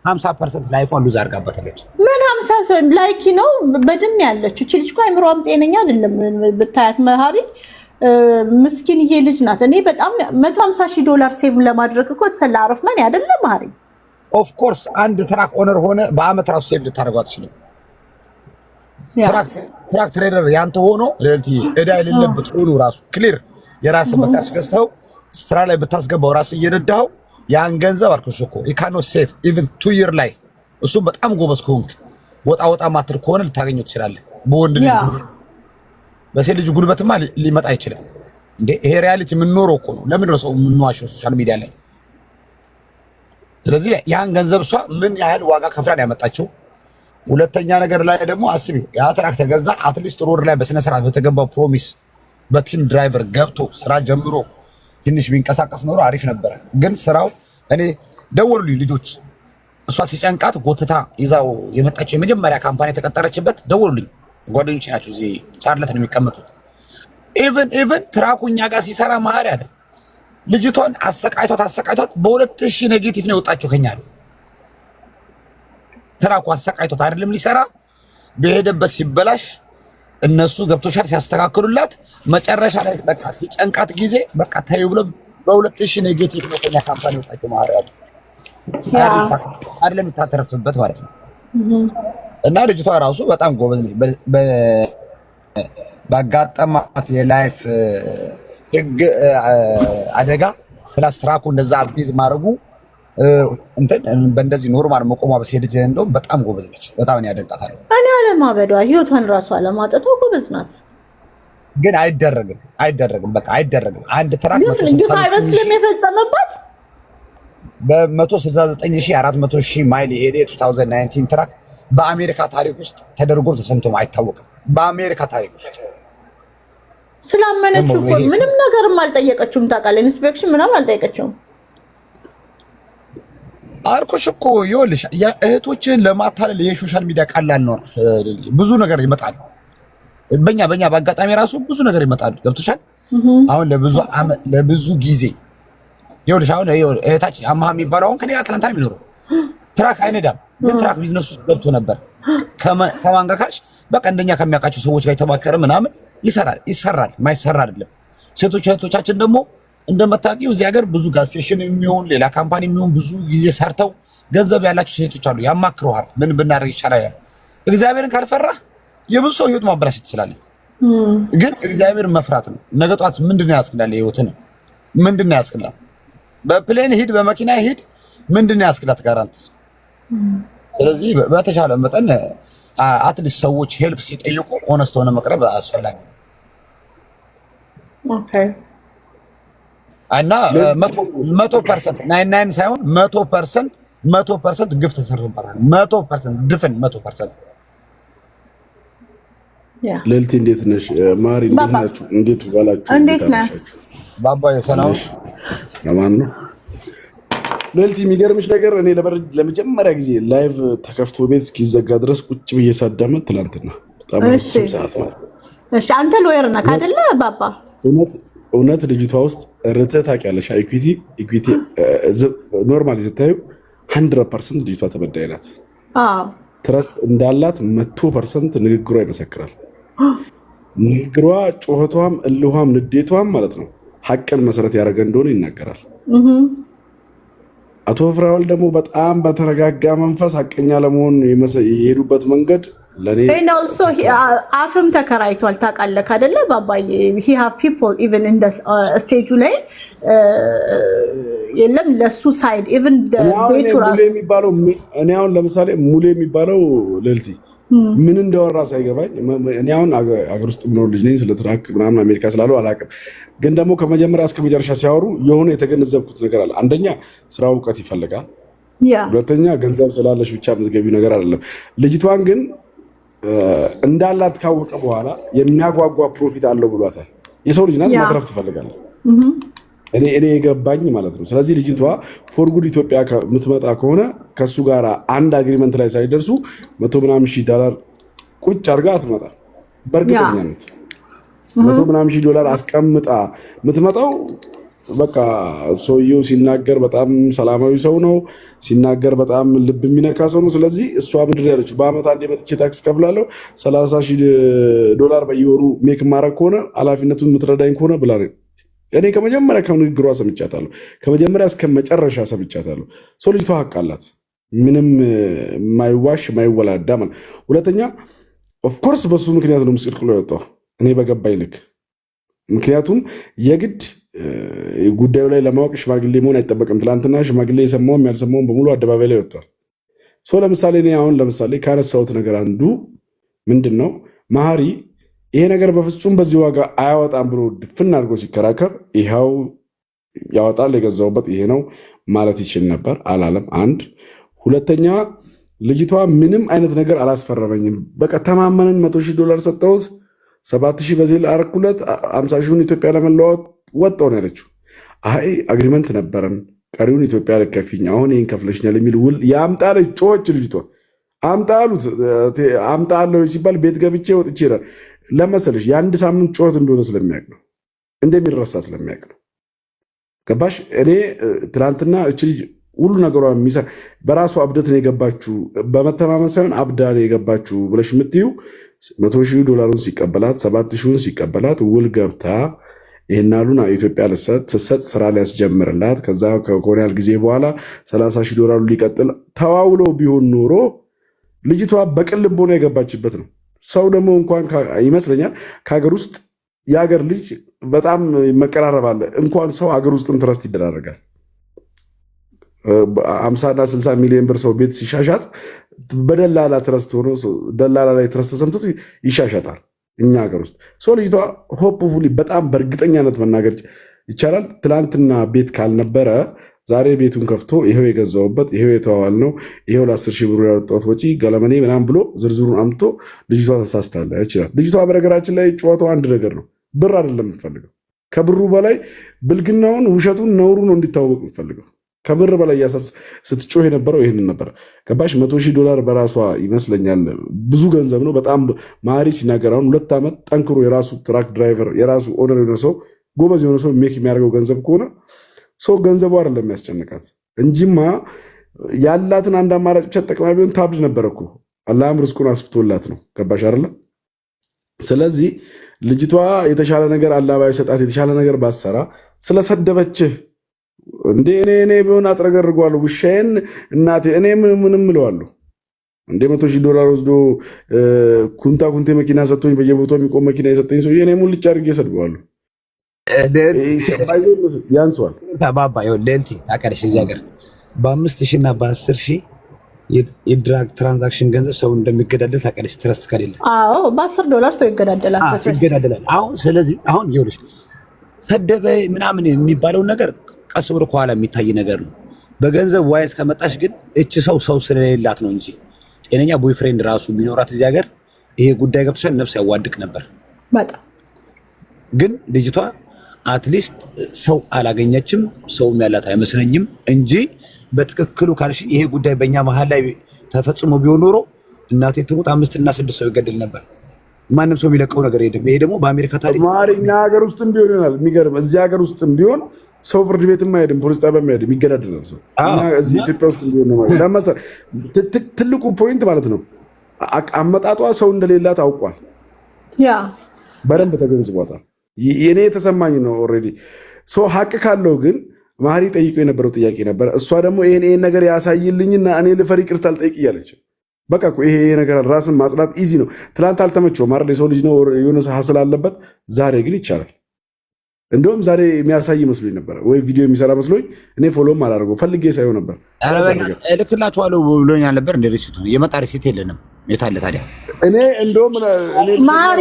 50% ላይፏን ሉዝ አድርጋበታለች። ምን 50 ላይኪ ነው በድን ያለችው እቺ ልጅ እኮ አይምሮዋም ጤነኛ አይደለም። ብታያት መሀሪ ምስኪንዬ ልጅ ናት። እኔ በጣም $150,000 ሴቭ ለማድረግ እኮ ተሰላ አረፍማን አይደለም መሀሪ። ኦፍ ኮርስ አንድ ትራክ ኦነር ሆነ በአመት ራሱ ሴቭ ልታደርገው አትችልም። ትራክ ትሬደር ያንተ ሆኖ ለልቲ እዳ የሌለበት ሆኖ ራሱ ክሊር የራስ መካሽ ገዝተው ስራ ላይ ብታስገባው ራስ እየነዳው ያን ገንዘብ አልኩሽ እኮ ኢካኖ ሴፍ ኢቭን 2 year ላይ እሱ በጣም ጎበዝ ከሆንክ ወጣ ማትር ከሆነ ልታገኘው ትችላለህ። በወንድ ልጅ ጉልበት በሴት ልጅ ጉልበትማ ሊመጣ አይችልም እንዴ። ይሄ ሪያሊቲ የምንኖረው እኮ ነው። ለምን ነው ሰው የምንዋሸው ሶሻል ሚዲያ ላይ? ስለዚህ ያን ገንዘብ እሷ ምን ያህል ዋጋ ከፍላን ያመጣችው። ሁለተኛ ነገር ላይ ደግሞ አስቢው ያ ትራክ ተገዛ አትሊስት ሮድ ላይ በስነ ስርዓት በተገባው ፕሮሚስ በቲም ድራይቨር ገብቶ ስራ ጀምሮ ትንሽ ቢንቀሳቀስ ኖሮ አሪፍ ነበረ። ግን ስራው እኔ ደወሉልኝ ልጆች እሷ ሲጨንቃት ጎትታ ይዛው የመጣችው የመጀመሪያ ካምፓኒ የተቀጠረችበት ደወሉልኝ። ጓደኞች ናቸው እዚህ ቻርለት ነው የሚቀመጡት። ኢቭን ትራኩ እኛ ጋር ሲሰራ መሀሪ አለ ልጅቷን አሰቃይቷት በ2000 ኔጌቲቭ ነው የወጣችው ከኛ ነው። ትራኩ አሰቃይቷት አይደለም ሊሰራ በሄደበት ሲበላሽ እነሱ ገብቶሻል ሲያስተካክሉላት መጨረሻ ላይ በቃ ሲጨንቃት ጊዜ በቃ ታዩ ብሎ በ2000 ኔጌቲቭ ነው ከኛ ካምፓኒ ወጣችው መሀሪ አለ አይደለም ታተርፍበት ማለት ነው። እና ልጅቷ ራሱ በጣም ጎበዝ ነች። ባጋጠማት የላይፍ አደጋ ፕላስ ትራኩ እንደዛ አብዲዝ ማድረጉ እንትን በእንደዚህ ኖርማል መቆሟ በሴት ልጅ እንደውም በጣም ጎበዝ ነች። በጣም ነው ያደንቃታለሁ። እኔ አለማበዷ ህይወቷን ራሱ አለማጠቷ ጎበዝ ናት። ግን አይደረግም በቃ አይደረግም። አንድ ትራክ የፈጸመባት በ169,400,000 ማይል የሄደ 2019 ትራክ በአሜሪካ ታሪክ ውስጥ ተደርጎ ተሰምቶ አይታወቅም። በአሜሪካ ታሪክ ውስጥ ስላመነችው እኮ ምንም ነገርም አልጠየቀችውም። ታውቃለህ ኢንስፔክሽን ምናምን አልጠየቀችውም አልኩሽ እኮ። ይኸውልሽ እህቶችን ለማታለል የሶሻል ሚዲያ ቀላል ነው። ብዙ ነገር ይመጣል። በእኛ በአጋጣሚ ራሱ ብዙ ነገር ይመጣል። ገብቶሻል። አሁን ለብዙ ጊዜ ይኸውልሽ አሁን እህታችን አማሃ የሚባለው አሁን ከኔ አትላንታ ነው የሚኖረው። ትራክ አይነዳም ግን ትራክ ቢዝነስ ውስጥ ገብቶ ነበር። ከማን ጋር ካልሽ በቃ እንደኛ ከሚያውቃቸው ሰዎች ጋር የተማከረ ምናምን ይሰራል። ማይሰራ አይደለም። እህቶቻችን ደግሞ እንደምታውቂው እዚህ ሀገር ብዙ ጋዝ ስቴሽን የሚሆን ሌላ ካምፓኒ የሚሆን ብዙ ጊዜ ሰርተው ገንዘብ ያላቸው ሴቶች አሉ። ያማክሩሃል ምን ብናደርግ ይቻላል። እግዚአብሔርን ካልፈራህ የብዙ ሰው ህይወት ማበላሸት ትችላለህ። ግን እግዚአብሔርን መፍራት ነው። ነገ ጠዋት ምንድነው ያስክላል? ህይወትን ምንድነው ያስክላል? በፕሌን ሂድ በመኪና ሂድ ምንድነው ያስክላት? ጋራንት። ስለዚህ በተቻለ መጠን አትሊስት ሰዎች ሄልፕ ሲጠይቁ ሆነስት ሆነ መቅረብ አስፈላጊ ነው። ኦኬ እና 100% 99 ሳይሆን 100% ግፍ ተሰርቶበታል። 100% ድፍን 100%። ያ ልዕልቲ እንዴት ነሽ? ማሪ እንዴት ናችሁ? እንዴት ዋላችሁ? እንዴት ነህ ባባዬ? ሰላም ለማን ነው? ልዕልቲ የሚገርምሽ ነገር እኔ ለመጀመሪያ ጊዜ ላይቭ ተከፍቶ ቤት እስኪዘጋ ድረስ ቁጭ ብዬ ሳዳመጥ ትላንትና በጣም ረጅም ሰዓት ማለት ነው። እሺ አንተ ሎየር ነህ አይደለ ባባ? እውነት ልጅቷ ውስጥ ርትዕ ታውቂያለሽ? ኢኩዊቲ ኖርማሊ ስታዩ 100% ልጅቷ ተበዳይ ናት። ትረስት እንዳላት 100% ንግግሯ ይመሰክራል። ንግግሯ፣ ጩኸቷም፣ እልኋም፣ ንዴቷም ማለት ነው ሀቅን መሰረት ያደረገ እንደሆነ ይናገራል። አቶ ፍራውል ደግሞ በጣም በተረጋጋ መንፈስ ሀቀኛ ለመሆን የሄዱበት መንገድ ለኔ ነው። አፍም ተከራይቷል ታውቃለህ አይደለ ባባዬ? he have people even in the stage ላይ የለም ለሱ ሳይድ even the ቤቱ ራሱ የሚባለው እኔ አሁን ለምሳሌ ሙሌ የሚባለው ልዕልቲ ምን እንደወራ ሳይገባኝ እኔ አሁን አገር ውስጥ ምኖር ልጅ ነኝ። ስለ ትራክ ምናምን አሜሪካ ስላለው አላውቅም። ግን ደግሞ ከመጀመሪያ እስከ መጨረሻ ሲያወሩ የሆነ የተገነዘብኩት ነገር አለ። አንደኛ ስራ እውቀት ይፈልጋል። ሁለተኛ ገንዘብ ስላለሽ ብቻ የምትገቢው ነገር አይደለም። ልጅቷን ግን እንዳላት ካወቀ በኋላ የሚያጓጓ ፕሮፊት አለው ብሏታል። የሰው ልጅ ናት፣ ማትረፍ ትፈልጋለች። እኔ የገባኝ ማለት ነው። ስለዚህ ልጅቷ ፎር ጉድ ኢትዮጵያ የምትመጣ ከሆነ ከሱ ጋር አንድ አግሪመንት ላይ ሳይደርሱ $100,000 ቁጭ አድርጋ አትመጣም። በእርግጠኛነት $100,000 አስቀምጣ የምትመጣው በቃ ሰውየው ሲናገር በጣም ሰላማዊ ሰው ነው፣ ሲናገር በጣም ልብ የሚነካ ሰው ነው። ስለዚህ እሷ ምንድን ያለችው በአመት አንዴ መጥቼ ታክስ ከፍላለሁ $30,000 በየወሩ ሜክ ማድረግ ከሆነ ኃላፊነቱን የምትረዳኝ ከሆነ ብላ ነው። እኔ ከመጀመሪያ ከንግግሯ ሰምቻታለሁ፣ ከመጀመሪያ እስከ መጨረሻ ሰምቻታለሁ። ሰው ልጅቷ ሀቅ አላት፣ ምንም ማይዋሽ ማይወላዳ ማለት። ሁለተኛ ኦፍኮርስ በሱ ምክንያት ነው ምስቅልቅሎ የወጣው እኔ በገባኝ ልክ። ምክንያቱም የግድ ጉዳዩ ላይ ለማወቅ ሽማግሌ መሆን አይጠበቅም። ትላንትና ሽማግሌ የሰማውም ያልሰማውም በሙሉ አደባባይ ላይ ወጥቷል። ለምሳሌ እኔ አሁን ካነሳሁት ነገር አንዱ ምንድን ነው መሀሪ ይሄ ነገር በፍጹም በዚህ ዋጋ አያወጣም ብሎ ድፍን አድርጎ ሲከራከር ይኸው ያወጣል የገዛውበት ይሄ ነው ማለት ይችል ነበር፣ አላለም። አንድ ሁለተኛ ልጅቷ ምንም አይነት ነገር አላስፈረመኝም። በቃ ተማመንን $100,000 ሰጠሁት፣ 7,000 በዚህ አረኩለት፣ 50,000 ኢትዮጵያ ለመለዋወጥ ወጣው ነው ያለችው። አይ አግሪመንት ነበረን ቀሪውን ኢትዮጵያ ልከፊኝ አሁን ይህን ከፍለሽኛል የሚል ውል ያምጣለች። ጮች ልጅቷ አምጣ አሉት። አምጣ አለው ሲባል ቤት ገብቼ ወጥቼ ይላል። ለመሰለሽ የአንድ ሳምንት ጩኸት እንደሆነ ስለሚያውቅ ነው፣ እንደሚረሳ ስለሚያውቅ ነው። ገባሽ? እኔ ትናንትና እች ልጅ ሁሉ ነገሯ በራሷ እብደት ነው የገባችሁ፣ በመተማመን ሳይሆን አብዳ ነው የገባችሁ ብለሽ የምትዩ $100,000 ሲቀበላት 7,000 ሲቀበላት ውል ገብታ ይህናሉን ኢትዮጵያ ስትሰጥ ስራ ሊያስጀምርላት ከዛ ከሆነ ያህል ጊዜ በኋላ $30,000 ሊቀጥል ተዋውለው ቢሆን ኖሮ ልጅቷ በቅን ልቦና የገባችበት ነው። ሰው ደግሞ እንኳን ይመስለኛል ከሀገር ውስጥ የሀገር ልጅ በጣም መቀራረብ አለ። እንኳን ሰው ሀገር ውስጥም ትረስት ይደራረጋል። 50 እና 60 ሚሊዮን ብር ሰው ቤት ሲሻሻጥ በደላላ ትረስት ሆኖ ደላላ ላይ ትረስት ተሰምቶት ይሻሻጣል። እኛ ሀገር ውስጥ ልጅቷ ሆፕፉሊ በጣም በእርግጠኛነት መናገር ይቻላል ትላንትና ቤት ካልነበረ ዛሬ ቤቱን ከፍቶ ይሄው የገዛውበት ይሄው የተዋዋል ነው ይሄው ለ10,000 ብር ያወጣሁት ወጪ ገለመኔ ምናምን ብሎ ዝርዝሩን አምጥቶ ልጅቷ ተሳስታለ ይችላል። ልጅቷ በነገራችን ላይ ጨዋታው አንድ ነገር ነው፣ ብር አይደለም የምትፈልገው። ከብሩ በላይ ብልግናውን፣ ውሸቱን፣ ነውሩ ነው እንዲታወቅ የምትፈልገው። ከብር በላይ ስትጮህ የነበረው ይህንን ነበር። ገባሽ? $100,000 በራሷ ይመስለኛል ብዙ ገንዘብ ነው። በጣም ማሪ ሲናገር አሁን 2 ዓመት ጠንክሮ የራሱ ትራክ ድራይቨር የራሱ ኦነር የሆነ ሰው ጎበዝ የሆነ ሰው ሜክ የሚያደርገው ገንዘብ ከሆነ ሰው ገንዘቡ አይደለም የሚያስጨንቃት እንጂማ ያላትን አንድ አማራጭ ብቻ ተጠቅማ ቢሆን ታብድ ነበር እኮ። አላህም ርዝቁን አስፍቶላት ነው። ገባሽ አይደለ? ስለዚህ ልጅቷ የተሻለ ነገር አላህ ባይሰጣት የተሻለ ነገር ባሰራ ስለሰደበችህ እንዴ እኔ ቢሆን አጥረገርጓለሁ ውሻዬን እናቴ እኔ ምንም እለዋለሁ እንዴ $100,000 ወስዶ ኩንቴ መኪና ሰጥቶኝ በየቦታው የሚቆም መኪና የሰጠኝ ሰው እኔ ሙልጭ አድርጌ ሰድበዋለሁ። ያንሷል ባባ ሌልቲ ታውቂያለሽ፣ እዚህ ሀገር በ5,000 እና በ10,000 የድራግ ትራንዛክሽን ገንዘብ ሰው እንደሚገዳደል ታውቂያለሽ። ትረስት ከሌለ $10 ሰው ይገዳደላል። ስለዚህ አሁን ይኸውልሽ ሰደበ ምናምን የሚባለው ነገር ቀስ ብሎ ከኋላ የሚታይ ነገር ነው። በገንዘብ ዋይስ ከመጣሽ ግን እች ሰው ስለሌላት ነው እንጂ ጤነኛ ቦይፍሬንድ ራሱ ቢኖራት እዚህ ሀገር ይሄ ጉዳይ ገብቶሻል ነፍስ ያዋድቅ ነበር በጣም። ግን ልጅቷ አትሊስት ሰው አላገኘችም፣ ሰውም ያላት አይመስለኝም እንጂ በትክክሉ ካልሽ ይሄ ጉዳይ በእኛ መሀል ላይ ተፈጽሞ ቢሆን ኖሮ እናቴ ትሙት 5 እና 6 ሰው ይገድል ነበር። ማንም ሰው የሚለቀው ነገር የለም። ይሄ ደግሞ በአሜሪካ ታሪክ ማሪኛ ሀገር ውስጥም ቢሆን ይሆናል። የሚገርም እዚህ ሀገር ውስጥም ቢሆን ሰው ፍርድ ቤትም አይሄድም፣ ፖሊስ ጣቢያም አይሄድም፣ ይገዳደላል ሰው። እዚህ ኢትዮጵያ ውስጥ ቢሆን ነው ማለት ትልቁ ፖይንት ማለት ነው። አመጣጧ ሰው እንደሌላት አውቋል፣ በደንብ ተገንዝቧታል። የኔ የተሰማኝ ነው። ኦልሬዲ ሰው ሀቅ ካለው ግን ማሪ ጠይቆ የነበረው ጥያቄ ነበረ። እሷ ደግሞ ይሄን ነገር ያሳይልኝና እኔ ልፈር ይቅርታ አልጠይቅ እያለች በቃ ይሄ ነገር ራስን ማጽናት ኢዚ ነው። ትናንት አልተመቸውም አይደል? የሰው ልጅ ነው የሆነ ሀስል አለበት። ዛሬ ግን ይቻላል። እንደውም ዛሬ የሚያሳይ መስሎኝ ነበር ወይ ቪዲዮ የሚሰራ መስሎኝ እኔ ፎሎም አላደርገው ፈልጌ ሳይሆን ነበር። እልክላችኋለሁ ብሎኛል ነበር። እንደ ሪሲቱ የመጣ ሪሲት የለንም። የታለ ታዲያ? እኔ እንደውም ማሪ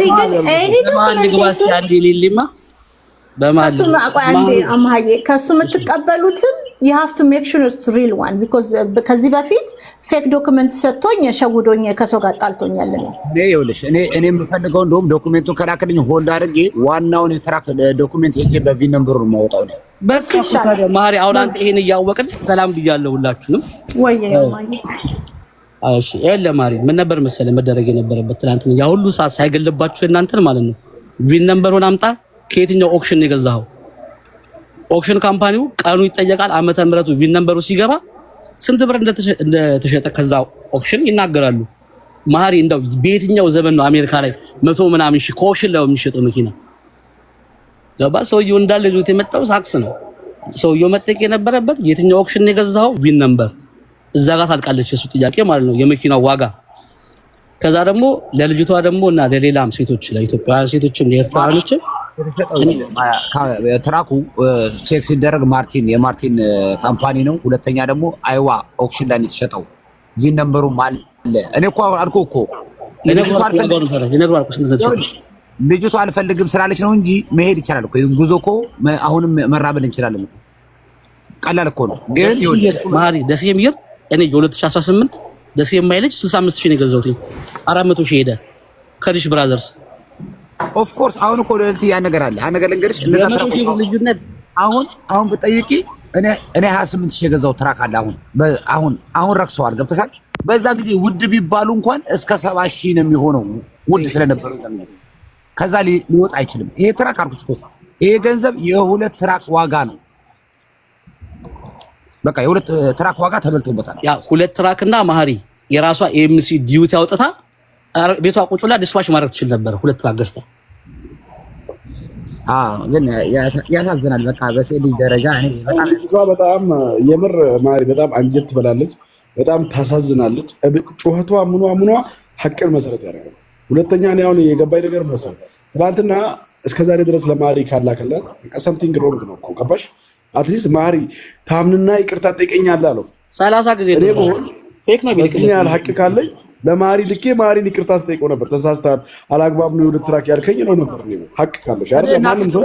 ግን ከሱ የምትቀበሉትን የሀፍቱ ሜክ ሹር ኢትስ ሪል ዋን ቢኮዝ ከዚህ በፊት ፌክ ዶክመንት ሰጥቶኝ ሸውዶኝ ከሰው ጋር ጣልቶኛል። እኔ የምፈልገው እንደውም ዶክመንቱን ከላክልኝ ሆልድ አድርጌ ዋናውን የትራክ ዶክመንት ሄጄ በቪ ነምበሩ ነው የማወጣው ነው። በቃ ማሪ አሁን አንተ ይሄን እያወቅን ሰላም ብያለሁ ሁላችሁንም። ወይ እሺ ያለ ማሪ ምን ነበር መሰለ መደረግ የነበረበት ትናንትና ያ ሁሉ ሰዓት ሳይገልባችሁ እናንተን ማለት ነው። ቪን ነምበሩን አምጣ። ከየትኛው ኦክሽን ነው የገዛኸው? ኦክሽን ካምፓኒው ቀኑ ይጠየቃል። ዓመተ ምህረቱ ቪን ነምበሩ ሲገባ ስንት ብር እንደተሸጠ ከዛ ኦክሽን ይናገራሉ። ማሪ እንደው በየትኛው ዘመን ነው አሜሪካ ላይ 100 ምናምን ሺህ ከኦክሽን ላይ የሚሸጠው መኪና ገባ? ሰውየው እንዳለ ይዞት የመጣው ሳክስ ነው። ሰውየው መጠየቅ የነበረበት የትኛው ኦክሽን ነው የገዛኸው? ቪን ነምበር እዛ ጋር ታልቃለች እሱ ጥያቄ ማለት ነው፣ የመኪናው ዋጋ። ከዛ ደግሞ ለልጅቷ ደግሞ እና ለሌላም ሴቶች ለኢትዮጵያውያን ሴቶችም ለኤርትራውያኖችም ትራኩ ቼክ ሲደረግ የማርቲን ካምፓኒ ነው። ሁለተኛ ደግሞ አይዋ ኦክሽን ላይ የተሸጠው ቪን ነምበሩም አለ። እኔ እኮ አልኩህ እኮ ልጅቷ አልፈልግም ስላለች ነው እንጂ መሄድ ይቻላል እኮ ጉዞ እኮ አሁንም መራበል እንችላለን እኮ ቀላል እኮ ነው። ግን ማሪ ደስ የሚል እኔ የ2018 ደስ የማይልጅ 65000 ነው የገዛሁት 400,000 ሄደ ከዲሽ ብራዘርስ ኦፍ ኮርስ አሁን እኮ ለልቲ ያ ነገር አለ ያ ነገር ልንገርሽ እንደዛ ትራክ አሁን ብጠይቂ እኔ 28000 የገዛው ትራክ አለ አሁን ረክሰዋል ገብተሻል። በዛ ጊዜ ውድ ቢባሉ እንኳን እስከ 70,000 ነው የሚሆነው ውድ ስለነበሩ ከዛ ሊወጣ አይችልም። ይሄ ትራክ አልኩሽ እኮ ይሄ ገንዘብ የሁለት ትራክ ዋጋ ነው። በቃ የሁለት ትራክ ዋጋ ተበልቶበታል። ያ ሁለት ትራክና ማህሪ የራሷ ኤምሲ ዲዩቲ አውጥታ ቤቷ ቁጭ ብላ ዲስፓች ማድረግ ትችል ነበር። ሁለት ትራክ ገዝታ ግን ያሳዝናል። በቃ በሴት ደረጃ እኔ በጣም የምር ማሪ በጣም አንጀት ትበላለች። በጣም ታሳዝናለች። ጩኸቷ ምኗ ሐቅን መሰረት ያደርጋል። ሁለተኛ እኔ አሁን የገባኝ ነገር መሰረት ትናንትና እስከዛሬ ድረስ ለማሪ ካላከላት ሰምቲንግ ሮንግ ነው እኮ ገባሽ? አትሊስት ማሪ ታምንና ይቅርታ ጠይቀኛለህ አለው 30 ጊዜ እኔ በሆን ፌክ ነው በዚህ ያህል ሐቅ ካለኝ ለማሪ ልኬ ማሪን ይቅርታ ስጠይቀው ነበር። ተሳስተሃል፣ አላግባብ ነው የሁለት ትራክ ያልከኝ ነው ነበር ነው ሐቅ ካለሽ አይደል? ማንም ሰው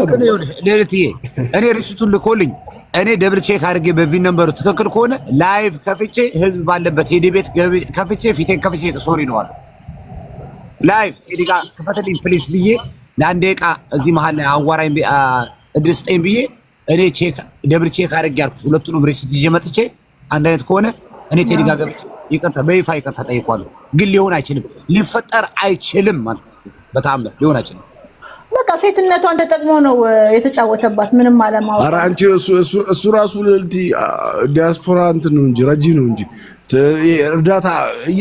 ለልትዬ እኔ ሪሲቱን ልኮልኝ እኔ ደብል ቼክ አድርጌ በቪን ነምበሩ ትክክል ከሆነ ላይቭ ከፍቼ ህዝብ ባለበት ሄዲ ቤት ከፍቼ ፊቴን ከፍቼ ሶሪ ነው አለ። ላይቭ ሄዲ ጋር ክፈትልኝ ፕሊስ ብዬ ለአንድ ደቂቃ እዚህ መሀል ላይ አዋራኝ እድል ስጠኝ ብዬ እኔ ቼክ ደብል ቼክ አድርጌ አልኩሽ። ሁለቱንም ሪሲት ይዤ መጥቼ አንድ አይነት ከሆነ እኔ ቴዲ ጋር ገብቼ ይቅርታ በይፋ ይቅርታ ጠይቋለሁ። ግን ሊሆን አይችልም፣ ሊፈጠር አይችልም ማለት በጣም ሊሆን አይችልም። በቃ ሴትነቷን ተጠቅሞ ነው የተጫወተባት። ምንም አለማወቅ። ኧረ አንቺ እሱ ራሱ ልዕልቲ ዲያስፖራ እንትን ነው እንጂ ረጂ ነው እንጂ እርዳታ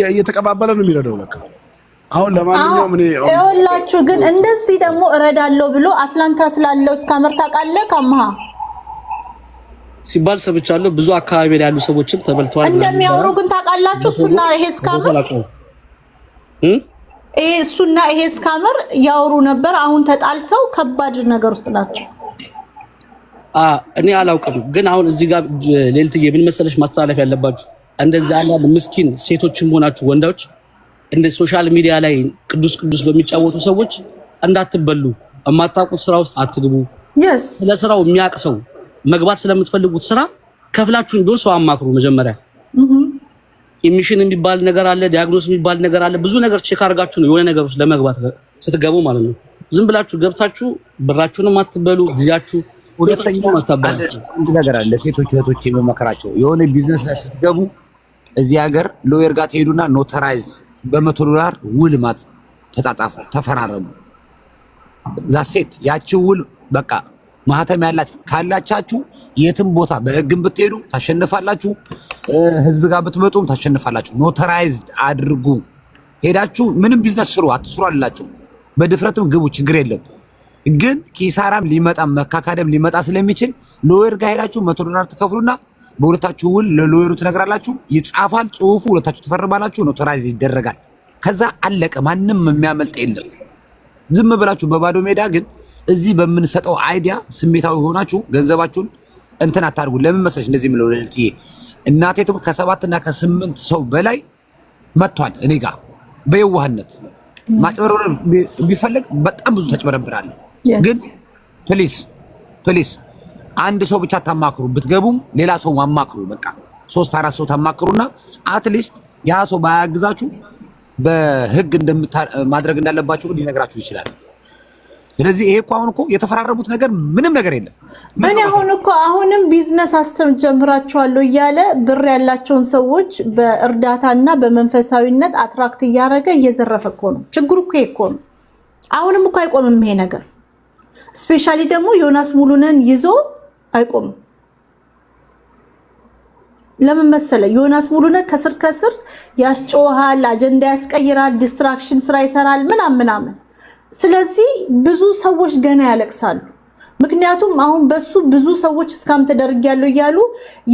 እየተቀባበለ ነው የሚረዳው ለካ። አሁን ለማንኛውም እኔ ይኸውላችሁ ግን እንደዚህ ደግሞ እረዳለሁ ብሎ አትላንታ ስላለው እስካመር ታውቃለህ ካምሃ ሲባል ሰብቻለሁ። ብዙ አካባቢ ላይ ያሉ ሰዎችም ተበልተዋል እንደሚያወሩ ግን ታውቃላችሁ። እሱና ይሄ እስካመር እሱና ይሄ እስካመር ያወሩ ነበር። አሁን ተጣልተው ከባድ ነገር ውስጥ ናቸው። እኔ አላውቅም፣ ግን አሁን እዚህ ጋር ሌልትዬ ምን መሰለሽ ማስተላለፍ ያለባችሁ እንደዚህ አንዳንድ ምስኪን ሴቶችም ሆናችሁ ወንዶች እንደ ሶሻል ሚዲያ ላይ ቅዱስ በሚጫወቱ ሰዎች እንዳትበሉ። የማታውቁት ስራ ውስጥ አትግቡ። ስለ ስራው የሚያውቅ ሰው መግባት ስለምትፈልጉት ስራ ከፍላችሁን ቢሆን ሰው አማክሩ። መጀመሪያ ኢሚሽን የሚባል ነገር አለ፣ ዲያግኖስ የሚባል ነገር አለ። ብዙ ነገር ቼክ አድርጋችሁ ነው የሆነ ነገር ውስጥ ለመግባት ስትገቡ ማለት ነው። ዝም ብላችሁ ገብታችሁ ብራችሁንም አትበሉ፣ ጊዜያችሁ ሁለተኛው አንድ ነገር አለ። ሴቶች እህቶች የሚመከራቸው የሆነ ቢዝነስ ላይ ስትገቡ እዚህ ሀገር ሎየር ጋር ትሄዱና ኖታራይዝ $100 ውል ተጻጻፉ፣ ተፈራረሙ። ዛሴት ያቺ ውል በቃ ማህተም ያላት ካላቻችሁ የትም ቦታ በህግም ብትሄዱ ታሸንፋላችሁ፣ ህዝብ ጋር ብትመጡም ታሸንፋላችሁ። ኖታራይዝድ አድርጉ። ሄዳችሁ ምንም ቢዝነስ ስሩ አትስሩ አላችሁ። በድፍረትም ግቡ፣ ችግር የለም። ግን ኪሳራም ሊመጣም መካካደም ሊመጣ ስለሚችል ሎየር ጋር ሄዳችሁ $100 ትከፍሉና በሁለታችሁ ውል ለሎየሩ ትነግራላችሁ። ይጻፋል ጽሁፉ፣ ሁለታችሁ ትፈርማላችሁ፣ ኖታራይዝ ይደረጋል። ከዛ አለቀ። ማንም የሚያመልጥ የለም። ዝም ብላችሁ በባዶ ሜዳ ግን እዚህ በምንሰጠው አይዲያ ስሜታዊ ሆናችሁ ገንዘባችሁን እንትን አታርጉ። ለምን መሰለሽ እንደዚህ ምለው ለልትዬ እናቴ ከ7 እና ከ8 ሰው በላይ መጥቷል እኔ ጋር በየዋህነት ማጭበርበር ቢፈልግ በጣም ብዙ ተጭበረብራለሁ። ግን ፕሊስ አንድ ሰው ብቻ ታማክሩ። ብትገቡም ሌላ ሰው ማማክሩ። በቃ 3-4 ሰው ታማክሩና አትሊስት ያ ሰው ባያግዛችሁ በህግ ማድረግ እንዳለባችሁ ሊነግራችሁ ይችላል። ስለዚህ ይሄ እኮ አሁን እኮ የተፈራረሙት ነገር ምንም ነገር የለም። እኔ አሁንም ቢዝነስ ጀምራቸዋለሁ እያለ ብር ያላቸውን ሰዎች በእርዳታና በመንፈሳዊነት አትራክት እያደረገ እየዘረፈ እኮ ነው። ችግሩ እኮ ነው። አሁንም እኮ አይቆምም ይሄ ነገር። ስፔሻሊ ደግሞ ዮናስ ሙሉነን ይዞ አይቆምም። ለምን መሰለ? ዮናስ ሙሉነን ከስር ያስጮሃል፣ አጀንዳ ያስቀይራል፣ ዲስትራክሽን ስራ ይሰራል ምናምን። ስለዚህ ብዙ ሰዎች ገና ያለቅሳሉ። ምክንያቱም አሁን በሱ ብዙ ሰዎች እስካም ተደርጊያለሁ እያሉ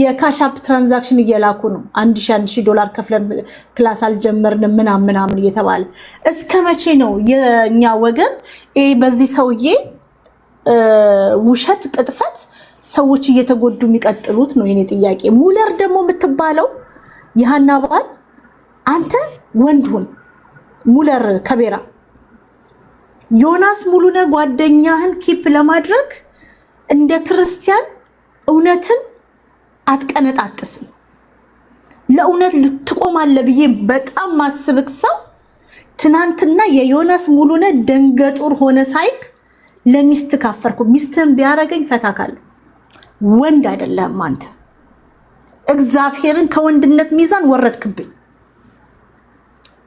የካሻፕ ትራንዛክሽን እየላኩ ነው። $1000 ከፍለን ክላስ አልጀመርንም ምናምን እየተባለ እስከ መቼ ነው የኛ ወገን በዚህ ሰውዬ ውሸት ቅጥፈት ሰዎች እየተጎዱ የሚቀጥሉት ነው የኔ ጥያቄ። ሙለር ደግሞ የምትባለው የሃና ባል አንተ ወንድ ሁን። ሙለር ከቤራ ዮናስ ሙሉነህ ጓደኛህን ኪፕ ለማድረግ እንደ ክርስቲያን እውነትን አትቀነጣጥስም። ለእውነት ልትቆማለህ ብዬ በጣም ማስብክ ሰው ትናንትና የዮናስ ሙሉነህ ደንገጡር ሆነ ሳይክ ለሚስት ካፈርኩ ሚስትህን ቢያረገኝ ፈታካለሁ። ወንድ አይደለም አንተ። እግዚአብሔርን ከወንድነት ሚዛን ወረድክብኝ።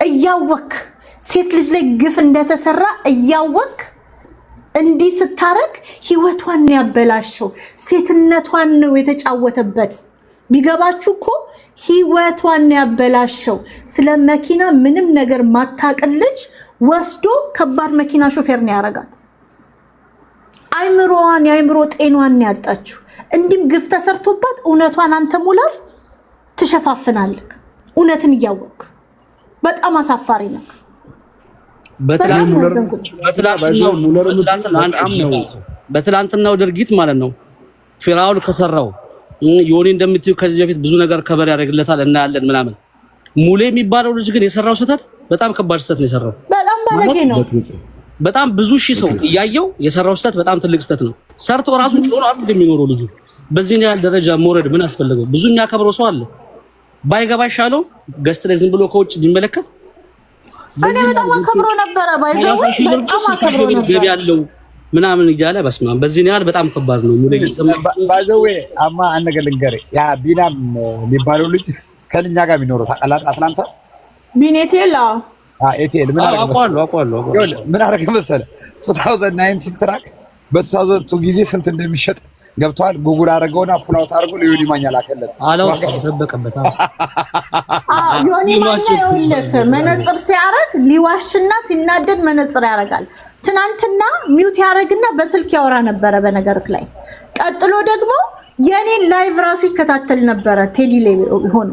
እያወክ ሴት ልጅ ላይ ግፍ እንደተሰራ እያወክ እንዲህ ስታረግ ህይወቷን ያበላሸው፣ ሴትነቷን ነው የተጫወተበት። ቢገባችሁ እኮ ህይወቷን ያበላሸው። ስለ መኪና ምንም ነገር ማታቅልጅ ወስዶ ከባድ መኪና ሾፌር ነው ያረጋት። የአይምሮ ጤናዋን ያጣችው። እንዲም ግፍ ተሰርቶባት እውነቷን አንተ ሙለር ትሸፋፍናለህ። እውነትን እያወቅ በጣም አሳፋሪ ነው። በትላንትናው ድርጊት ማለት ነው ፊራውል ከሰራው ዮኒ እንደምትዩ ከዚህ በፊት ብዙ ነገር ከበር ያደርግለታል እናያለን ምናምን። ሙሌ የሚባለው ልጅ ግን የሰራው ስህተት በጣም ከባድ ስህተት ነው የሰራው። በጣም ባለጌ ነው። በጣም ብዙ ሺህ ሰው እያየው የሰራው ስህተት በጣም ትልቅ ስህተት ነው። ሰርቶ ራሱን ጭኖ አይደል የሚኖረው ልጁ። በዚህ ያህል ደረጃ መውረድ ምን አስፈልገው? ብዙ የሚያከብረው ሰው አለ። ባይገባ ይሻለው ገስት ላይ ዝም ብሎ ከውጭ ቢመለከት። እኔ በጣም አከብረው ነበረ። ባይገባ በጣም አከብረው ነበር። ገቢ ያለው ምናምን እያለ በስማም በዚህ ያህል በጣም ከባድ ነው። ሙሌ ባይዘዌ አማ አንገ ልንገርህ፣ ያ ቢናም የሚባለው ልጅ ከልኛ ጋር የሚኖረው ታውቃለህ? አትላንታ ቢኔቴላ ኤቲኤል ምን አደረገ መሰለህ? 2019 ትራክ በ2002 ጊዜ ስንት እንደሚሸጥ ገብቷል። ጉጉል አደረገውና ፑላውት አድርጎ ለዮኒ ማኛ ላከለት። አላው ተደበቀበት። ዮኒ ማኛ ይልክ መነጽር ሲያረግ ሊዋሽና ሲናደድ መነጽር ያረጋል። ትናንትና ሚውት ያረግና በስልክ ያወራ ነበረ በነገርክ ላይ። ቀጥሎ ደግሞ የኔን ላይቭ ራሱ ይከታተል ነበረ ቴዲ ላይ ሆኖ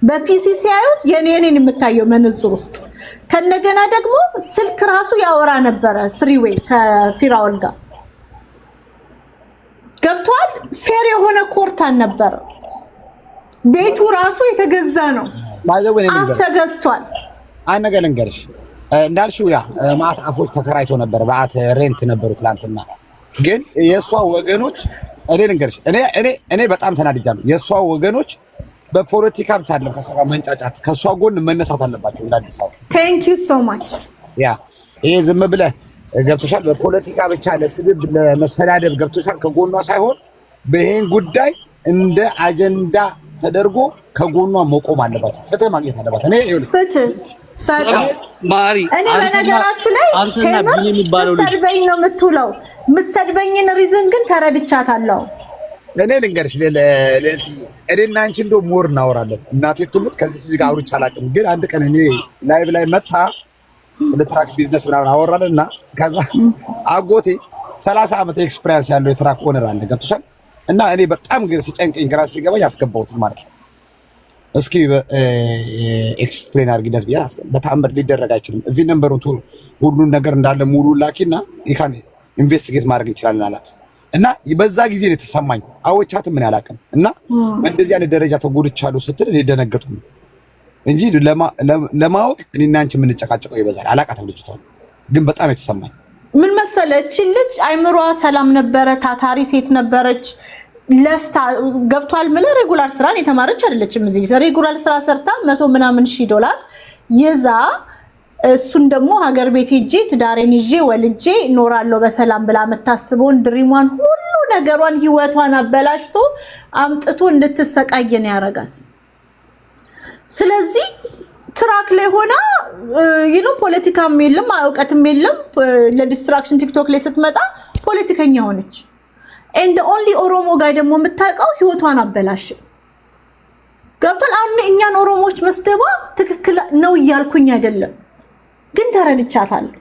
በፒሲ ሲያዩት የኔን የምታየው መነጽር ውስጥ ከነገና ደግሞ ስልክ ራሱ ያወራ ነበረ ስሪዌይ ከፊራውል ጋር ገብቷል። ፌር የሆነ ኮርታን ነበረ። ቤቱ ራሱ የተገዛ ነው። ተገዝቷል። አንድ ነገር ልንገርሽ፣ እንዳልሽው ያ ማት አፎች ተከራይቶ ነበር። በአት ሬንት ነበሩ ትላንትና። ግን የሷ ወገኖች እኔ ልንገርሽ፣ እኔ በጣም ተናድጃለሁ። የሷ ወገኖች በፖለቲካ ብቻ አይደለም ከሷ ጋር መንጫጫት፣ ከሷ ጎን መነሳት አለባቸው። እንዳዲስ አበባ ቴንክ ዩ ሶ ማች። ያ ይሄ ዝም ብለህ ገብቶሻል። በፖለቲካ ብቻ ለስድብ ለመሰዳደብ ገብቶሻል። ከጎኗ ሳይሆን በይሄን ጉዳይ እንደ አጀንዳ ተደርጎ ከጎኗ መቆም አለባቸው። ፍትህ ማግኘት አለባት። እኔ ፍትህ ማሪ እኔ በነገራችሁ ላይ አንተና ቢኒ የሚባለው ልጅ ሰድበኝ ነው የምትውለው። የምትሰድበኝን ሪዝን ግን ተረድቻታለሁ። እኔ ልንገርሽ ለልቲ እኔና አንቺ እንደው ሞር እናወራለን። እናቴ ትሙት ከዚህ ልጅ ጋር አውርቼ አላውቅም። ግን አንድ ቀን እኔ ላይቭ ላይ መታ ስለ ትራክ ቢዝነስ ምናምን አወራንና ከዛ አጎቴ 30 ዓመት ኤክስፒሪየንስ ያለው የትራክ ኦነር አለ ገብቶሻል። እና እኔ በጣም ግን ሲጨንቀኝ ግራ ሲገባኝ ያስገባሁት ማለት ነው። እስኪ ኤክስፕሌን አድርጊለት ብዬ በተአምር ሊደረግ አይችልም። እዚህ ነምበሩን ሁሉን ነገር እንዳለ ሙሉ ላኪና ይካን ኢንቨስቲጌት ማድረግ እንችላለን አላት። እና በዛ ጊዜ ነው የተሰማኝ። አወቻት ምን ያላቀም እና እንደዚህ አይነት ደረጃ ተጎድቻለሁ ስትል እኔ ደነገጥኩ እንጂ ለማወቅ እኔና አንቺ የምንጨቃጨቀው ይበዛል። አላቃተም ልጅቷ ግን በጣም የተሰማኝ ምን መሰለች ልጅ አይምሮዋ ሰላም ነበረ። ታታሪ ሴት ነበረች። ለፍታ ገብቷል። ማለት ሬጉላር ስራን የተማረች አይደለችም። እዚህ ሬጉላር ስራ ሰርታ $100,000 ይዛ እሱን ደግሞ ሀገር ቤት ሄጄ ትዳሬን ይዤ ወልጄ እኖራለሁ በሰላም ብላ የምታስበውን ድሪሟን ሁሉ ነገሯን ህይወቷን አበላሽቶ አምጥቶ እንድትሰቃየን ያረጋት። ስለዚህ ትራክ ላይ ሆና ፖለቲካም የለም አውቀትም የለም ለዲስትራክሽን ቲክቶክ ላይ ስትመጣ ፖለቲከኛ ሆነች። and the only ኦሮሞ ጋር ደግሞ የምታውቀው ህይወቷን አበላሽ። ገብቷል። አሁን እኛን ኦሮሞዎች መስደባ ትክክል ነው እያልኩኝ አይደለም፣ ግን ተረድቻታለሁ።